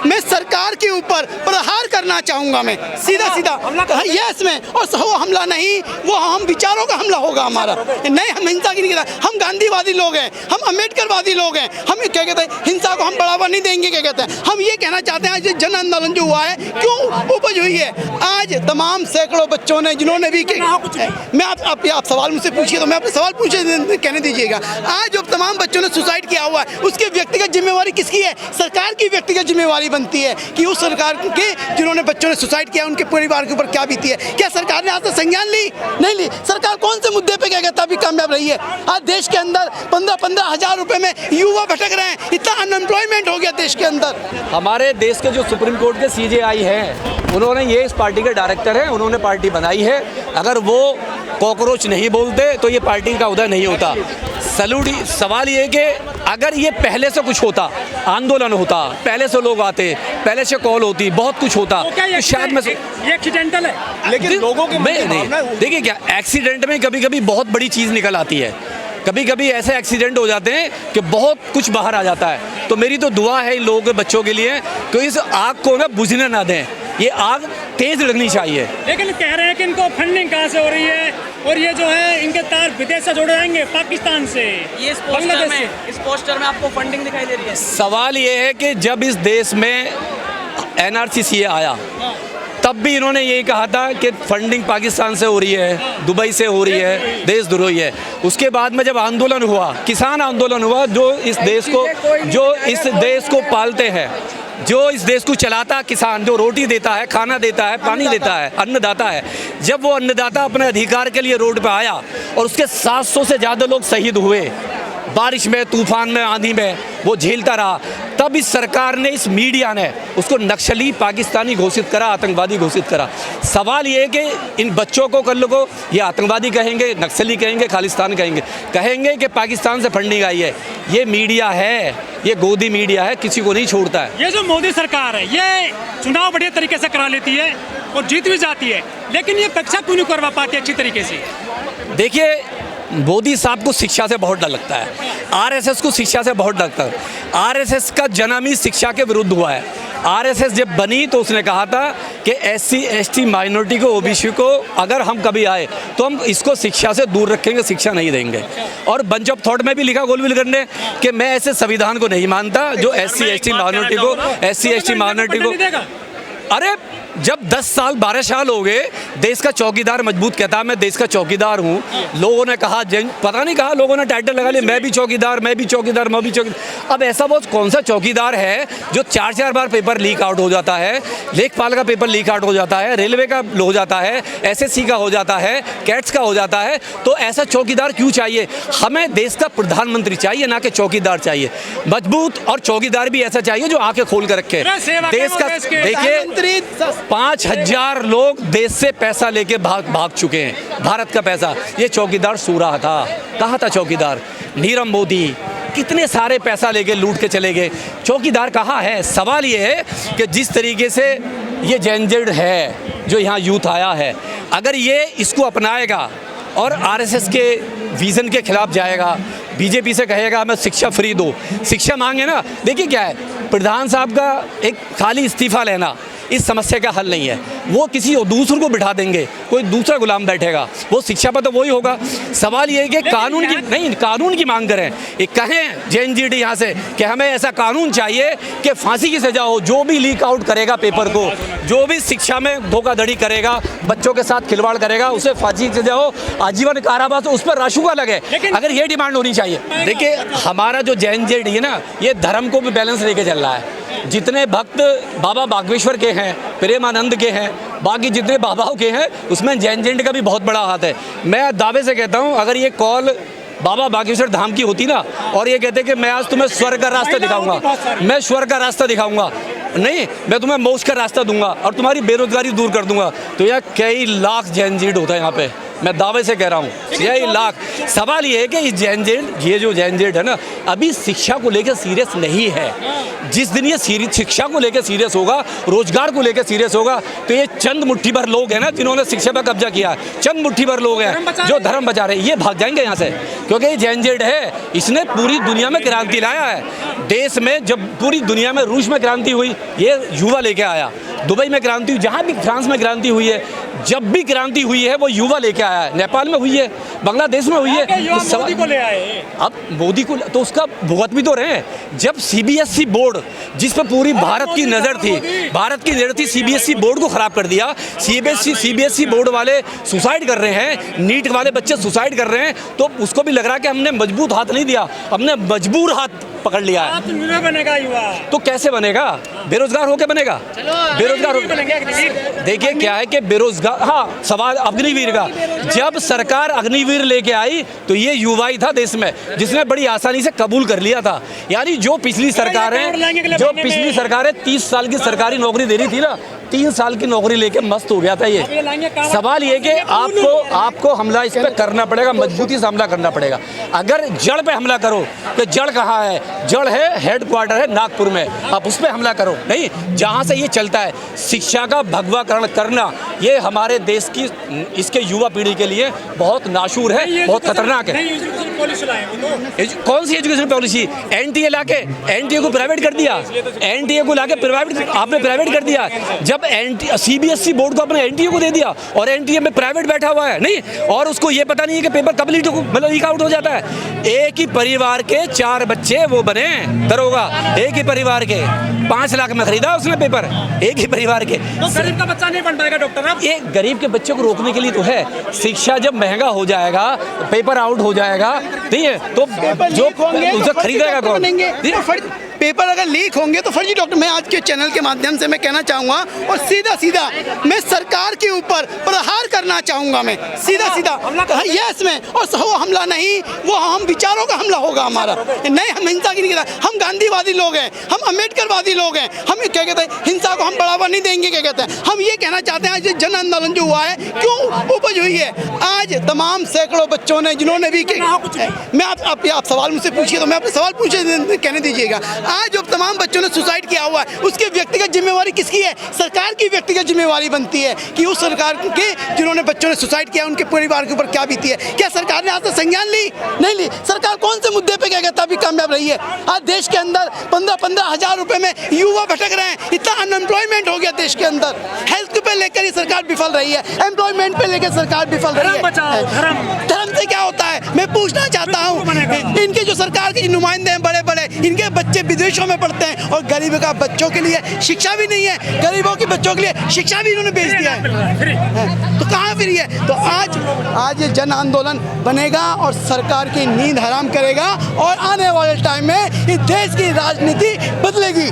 मैं सरकार के ऊपर प्रहार करना चाहूँगा। मैं सीधा यस में, और वो हमला नहीं, वो हम विचारों का हमला होगा हमारा। नहीं, हम हिंसा की नहीं कहते, हम गांधीवादी लोग हैं, हम अम्बेडकरवादी लोग हैं। हम क्या कहते हैं, हिंसा को हम बढ़ावा नहीं देंगे। क्या कहते हैं, हम ये कहना चाहते हैं, जन आंदोलन जो हुआ है क्यों उपज हुई है, आज तमाम सैकड़ों बच्चों ने जिन्होंने भी मैं आप सवाल मुझसे पूछिए, तो मैं अपने सवाल पूछे कहने दीजिएगा। आज जो तमाम बच्चों ने सुसाइड किया हुआ है, उसकी व्यक्तिगत जिम्मेवारी किसकी है? सरकार की व्यक्तिगत जिम्मेवारी बनती है कि उस सरकार के जिन्होंने बच्चों ने सुसाइड किया उनके परिवार के ऊपर क्या बीती है। क्या सरकार ने आज तक संज्ञान ली? नहीं ली। सरकार कौन से मुद्दे पे क्या कहता अभी कामयाब रही है? आज देश के अंदर 15-15 हज़ार रुपए में युवा भटक रहे हैं, इतना अनएम्प्लॉयमेंट हो गया देश के अंदर। हमारे देश के जो सुप्रीम कोर्ट के CJI हैं, उन्होंने ये इस पार्टी के डायरेक्टर हैं, उन्होंने पार्टी बनाई है। अगर वो कॉकरोच नहीं बोलते तो ये पार्टी का उदय नहीं होता। सवाल ये कि अगर ये पहले से कुछ होता, आंदोलन होता, पहले से लोग आते, पहले से कॉल होती, बहुत कुछ होता, तो शायद मैं ये एक्सीडेंटल है। लेकिन लोगों के नहीं, देखिए क्या एक्सीडेंट में कभी कभी बहुत बड़ी चीज़ निकल आती है, कभी कभी ऐसे एक्सीडेंट हो जाते हैं कि बहुत कुछ बाहर आ जाता है। तो मेरी तो दुआ है इन लोगों के बच्चों के लिए कि इस आग को ना बुझने ना दें, ये आग तेज लगनी चाहिए। लेकिन कह रहे हैं कि इनको फंडिंग कहाँ से हो रही है, और ये जो है इनके तार विदेश से जोड़े जाएंगे, पाकिस्तान से। ये इस पोस्टर में आपको फंडिंग दिखाई दे रही है। सवाल ये है कि जब इस देश में NRC आया तब भी इन्होंने यही कहा था कि फंडिंग पाकिस्तान से हो रही है, दुबई से हो रही है, देशद्रोही है। उसके बाद में जब आंदोलन हुआ, किसान आंदोलन हुआ, जो इस देश को पालते हैं, जो इस देश को चलाता किसान, जो रोटी देता है, खाना देता है, पानी देता है, अन्नदाता है, जब वो अन्नदाता अपने अधिकार के लिए रोड पे आया और उसके 700 से ज़्यादा लोग शहीद हुए, बारिश में, तूफान में, आंधी में वो झेलता रहा, तब इस सरकार ने, इस मीडिया ने उसको नक्सली पाकिस्तानी घोषित करा, आतंकवादी घोषित करा। सवाल ये है कि इन बच्चों को कल को ये आतंकवादी कहेंगे, नक्सली कहेंगे, खालिस्तान कहेंगे कि पाकिस्तान से फंडिंग आई है। ये मीडिया है, ये गोदी मीडिया है, किसी को नहीं छोड़ता है। ये जो मोदी सरकार है, ये चुनाव बढ़िया तरीके से करा लेती है और जीत भी जाती है, लेकिन ये कक्षा क्यों नहीं करवा पाती अच्छी तरीके से? देखिए, मोदी साहब को शिक्षा से बहुत डर लगता है, RSS को शिक्षा से बहुत डर लगता है। RSS का जन्म ही शिक्षा के विरुद्ध हुआ है। RSS जब बनी तो उसने कहा था कि SC ST माइनॉरिटी को, OBC को अगर हम कभी आए तो हम इसको शिक्षा से दूर रखेंगे, शिक्षा नहीं देंगे। और बंच ऑफ थॉट में भी लिखा गोलविलकर ने कि मैं ऐसे संविधान को नहीं मानता जो SC ST माइनॉरिटी को अरे जब 10 साल 12 साल हो गए, देश का चौकीदार मजबूत कहता है मैं देश का चौकीदार हूँ। लोगों ने कहा, पता नहीं कहा, लोगों ने टाइटल लगा लिया, मैं भी चौकीदार, मैं भी चौकीदार, मैं भी चौकीदार। अब ऐसा बहुत कौन सा चौकीदार है जो 4-4 बार पेपर लीक आउट हो जाता है, लेखपाल का पेपर लीक आउट हो जाता है, रेलवे का हो जाता है, SSC का हो जाता है, कैट्स का हो जाता है। तो ऐसा चौकीदार क्यों चाहिए? हमें देश का प्रधानमंत्री चाहिए, ना कि चौकीदार चाहिए। मजबूत और चौकीदार भी ऐसा चाहिए जो आंखें खोल कर रखे देश का। देखिए, 5000 लोग देश से पैसा लेके भाग चुके हैं, भारत का पैसा। ये चौकीदार सो रहा था। कहाँ था चौकीदार? नीरव मोदी कितने सारे पैसा लेके लूट के चले गए, चौकीदार कहाँ है? सवाल ये है कि जिस तरीके से ये जेनजेड है, जो यहाँ यूथ आया है, अगर ये इसको अपनाएगा और RSS के विज़न के खिलाफ जाएगा, BJP से कहेगा मैं शिक्षा फ्री दो, शिक्षा मांगे ना। देखिए क्या है, प्रधान साहब का एक खाली इस्तीफा लेना इस समस्या का हल नहीं है। वो किसी और दूसरे को बिठा देंगे, कोई दूसरा गुलाम बैठेगा, वो शिक्षा पर तो वही होगा। सवाल ये है कि कानून की मांग करें, एक कहें JNGD यहाँ से कि हमें ऐसा कानून चाहिए कि फांसी की सजा हो, जो भी लीक आउट करेगा पेपर को, जो भी शिक्षा में धोखाधड़ी करेगा, बच्चों के साथ खिलवाड़ करेगा, उसे फांसी की सजा हो, आजीवन कारावास, उस पर राशुका लगे। अगर ये डिमांड होनी चाहिए। देखिए, हमारा जो JNGD है ना, ये धर्म को भी बैलेंस लेके चल रहा है। जितने भक्त बाबा बागेश्वर के हैं, प्रेमानंद के हैं, बाकी जितने बाबाओं के हैं, उसमें JNGD का भी बहुत बड़ा हाथ है। मैं दावे से कहता हूँ, अगर ये कॉल बाबा बागेश्वर धाम की होती ना, और ये कहते कि मैं आज तुम्हें स्वर्ग का रास्ता दिखाऊंगा, मैं स्वर्ग का रास्ता दिखाऊंगा, नहीं मैं तुम्हें मोक्ष का रास्ता दूंगा और तुम्हारी बेरोजगारी दूर कर दूंगा, तो यार कई लाख JNGD होता है यहाँ पे। मैं दावे से कह रहा हूँ 6 लाख। सवाल ये है कि इस ये जो जेनजेड है ना, अभी शिक्षा को लेकर सीरियस नहीं है। जिस दिन ये शिक्षा को लेकर सीरियस होगा, रोजगार को लेकर सीरियस होगा, तो ये चंद मुट्ठी भर लोग हैं ना जिन्होंने शिक्षा पर कब्जा किया है, चंद मुट्ठी भर लोग हैं जो धर्म बचा रहे हैं, ये भाग जाएंगे यहाँ से। क्योंकि ये जेनजेड है, इसने पूरी दुनिया में क्रांति लाया है। देश में जब पूरी दुनिया में, रूस में क्रांति हुई, ये युवा लेके आया। दुबई में क्रांति हुई, जहाँ भी फ्रांस में क्रांति हुई है, जब भी क्रांति हुई है वो युवा लेके आया है। नेपाल में हुई है, बांग्लादेश में हुई है। तो मोदी को ले आए। अब मोदी को तो उसका भुगत भी तो रहे हैं। जब सीबीएसई बोर्ड, जिस पर पूरी भारत की नज़र थी, सीबीएसई बोर्ड को खराब कर दिया। सीबीएसई बोर्ड वाले सुसाइड कर रहे हैं, नीट वाले बच्चे सुसाइड कर रहे हैं, तो उसको भी लग रहा है कि हमने मजबूत हाथ नहीं दिया, हमने मजबूर हाथ पकड़ लिया है। आत्मनिर्भर बनेगा युवा, तो कैसे बनेगा? बेरोजगार होके बनेगा? बेरोजगार हो, देखिए क्या है कि बेरोजगार, हाँ, सवाल अग्निवीर का। जब सरकार अग्निवीर लेके आई तो ये युवा ही था देश में जिसने बड़ी आसानी से कबूल कर लिया था। यानी जो पिछली सरकारें 30 साल की सरकारी नौकरी दे रही थी ना, 3 साल की नौकरी लेके मस्त हो गया था ये। सवाल ये कि आपको हमला इस पे करना पड़ेगा, मजबूती से हमला करना पड़ेगा। अगर जड़ पे हमला करो तो जड़ कहाँ है? जड़ है, हेडक्वार्टर है नागपुर में, आप उस पे हमला करो। नहीं, जहाँ से ये चलता है शिक्षा का भगवाकरण करना, ये हमारे देश की, इसके युवा पीढ़ी के लिए बहुत नाशूर है, बहुत खतरनाक है। कौन सी एजुकेशन पॉलिसी? एनटीए लाके एनटीए को प्राइवेट कर दिया, एनटीए को लाके प्राइवेट, आपने प्राइवेट कर दिया। जब सीबीएसई बोर्ड को अपने एनटीए को दे दिया और एनटीए में प्राइवेट बैठा हुआ है, नहीं, और उसको ये पता नहीं है कि पेपर कब लीक आउट हो जाता है। एक ही परिवार के 4 बच्चे वो बने दरोगा, एक ही परिवार के 5 लाख में खरीदा उसने पेपर, एक ही परिवार के। तो गरीब का बच्चा नहीं बन पाएगा डॉक्टर। अब एक गरीब के बच्चे को रोकने के लिए तो है, शिक्षा जब महंगा हो जाएगा, पेपर आउट हो जाएगा, ठीक है, तो जो उसे खरीदेगा कौन? पेपर अगर लीक होंगे तो फर्जी डॉक्टर। मैं आज के चैनल के माध्यम से मैं कहना चाहूँगा और सीधा मैं सरकार के ऊपर प्रहार करना चाहूँगा। मैं सीधा यस में, और वो हमला नहीं, वो हम विचारों का हमला होगा हमारा। नहीं, हम हिंसा की नहीं कहता, हम गांधीवादी लोग हैं, हम अम्बेडकरवादी लोग हैं। हम क्या कहते हैं, हिंसा को हम बढ़ावा नहीं देंगे। क्या कहते हैं, हम ये कहना चाहते हैं आज जन आंदोलन जो हुआ है, क्यों उपज हुई है? आज तमाम सैकड़ों बच्चों ने, जिन्होंने भी, मैं आप सवाल मुझसे पूछिए तो मैं अपने सवाल पूछे कहने दीजिएगा। आज जो तमाम बच्चों ने सुसाइड किया हुआ है, उसकी व्यक्तिगत जिम्मेवारी किसकी है? सरकार की व्यक्तिगत जिम्मेवारी बनती है कि उस सरकार के, जिन्होंने बच्चों ने सुसाइड किया, उनके परिवार के ऊपर क्या बीती है। क्या सरकार ने आज तक संज्ञान ली? नहीं ली। सरकार कौन से मुद्दे पे क्या कहता अभी कामयाब रही है? आज देश के अंदर 15-15 हज़ार रुपए में युवा भटक रहे हैं। इतना अनएम्प्लॉयमेंट हो गया देश के अंदर। हेल्थ पे लेकर ये सरकार विफल रही है, एम्प्लॉयमेंट पे लेकर सरकार विफल रही है। धर्म से क्या होता है? मैं पूछना चाहता हूँ, इनके जो सरकार के नुमाइंदे हैं बड़े-बड़े, इनके बच्चे विदेशों में पढ़ते हैं और गरीबों का बच्चों के लिए शिक्षा भी नहीं है, गरीबों के बच्चों के लिए शिक्षा भी इन्होंने बेच दिया है। तो कहाँ फिर ये? तो आज ये जन आंदोलन बनेगा और सरकार की नींद हराम करेगा और आने वाले टाइम में इस देश की राजनीति बदलेगी।